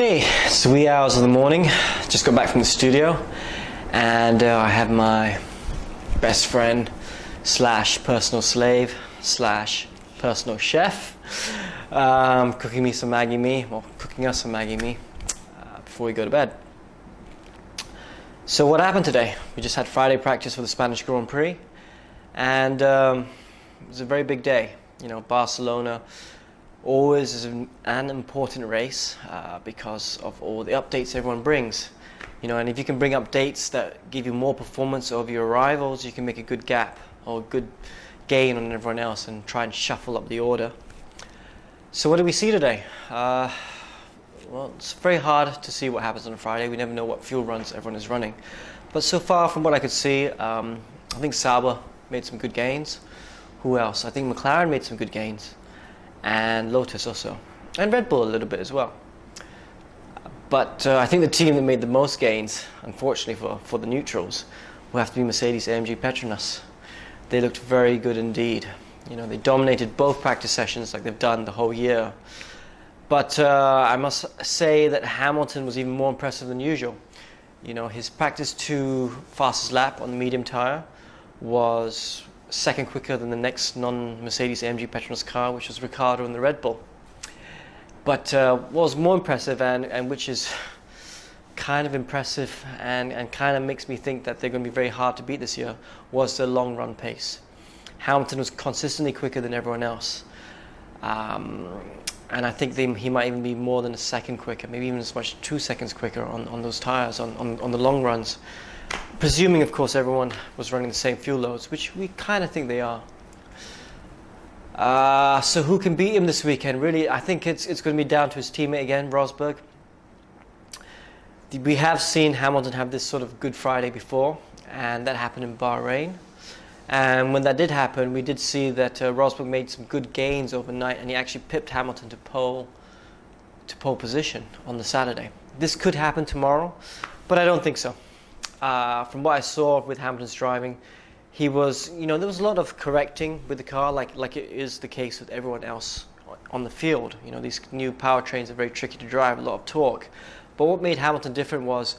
Hey, it's wee hours of the morning. Just got back from the studio, and I have my best friend slash personal slave slash personal chef cooking me some Maggie mee, or cooking us some Maggie mee before we go to bed. So what happened today? We just had Friday practice for the Spanish Grand Prix, and it was a very big day. You know, Barcelona always is an important race because of all the updates everyone brings. You know, and if you can bring updates that give you more performance over your rivals, you can make a good gap or a good gain on everyone else and try and shuffle up the order. So what do we see today? Well, it's very hard to see what happens on a Friday. We never know what fuel runs everyone is running. But so far, from what I could see, I think Sauber made some good gains. Who else? I think McLaren made some good gains. And Lotus also. And Red Bull a little bit as well. But I think the team that made the most gains, unfortunately for the neutrals, will have to be Mercedes-AMG Petronas. They looked very good indeed. You know, they dominated both practice sessions like they've done the whole year. But I must say that Hamilton was even more impressive than usual. You know, his practice 2 fastest lap on the medium tyre was second quicker than the next non-Mercedes-AMG Petronas car, which was Ricciardo in the Red Bull. But what was more impressive, and which is kind of impressive and kind of makes me think that they're going to be very hard to beat this year, was the long run pace. Hamilton was consistently quicker than everyone else. And I think he might even be more than a second quicker, maybe even as much as 2 seconds quicker on those tyres, on the long runs. Presuming, of course, everyone was running the same fuel loads, which we kind of think they are. So who can beat him this weekend? Really, I think it's going to be down to his teammate again, Rosberg. We have seen Hamilton have this sort of Good Friday before, and that happened in Bahrain. And when that did happen, we did see that Rosberg made some good gains overnight, and he actually pipped Hamilton to pole position on the Saturday. This could happen tomorrow, but I don't think so. From what I saw with Hamilton's driving, he was, you know, there was a lot of correcting with the car, like it is the case with everyone else on the field. You know, these new powertrains are very tricky to drive, a lot of torque. But what made Hamilton different was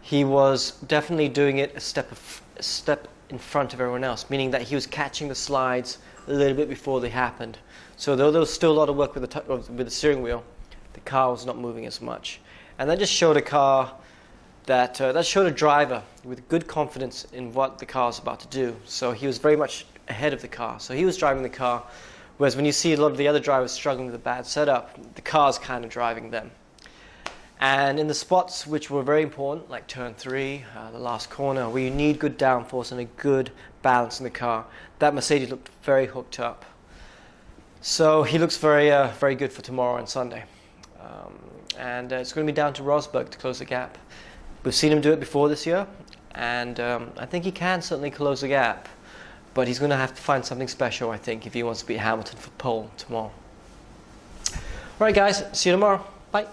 he was definitely doing it a step in front of everyone else, meaning that he was catching the slides a little bit before they happened. So though there was still a lot of work with the steering wheel, the car was not moving as much, and that just showed a car that showed a driver with good confidence in what the car was about to do. So he was very much ahead of the car. So he was driving the car, whereas when you see a lot of the other drivers struggling with a bad setup, the car's kind of driving them. And in the spots which were very important, like turn 3, the last corner, where you need good downforce and a good balance in the car, that Mercedes looked very hooked up. So he looks very good for tomorrow and Sunday. And it's going to be down to Rosberg to close the gap. We've seen him do it before this year, and I think he can certainly close the gap. But he's going to have to find something special, I think, if he wants to beat Hamilton for pole tomorrow. All right, guys, see you tomorrow. Bye.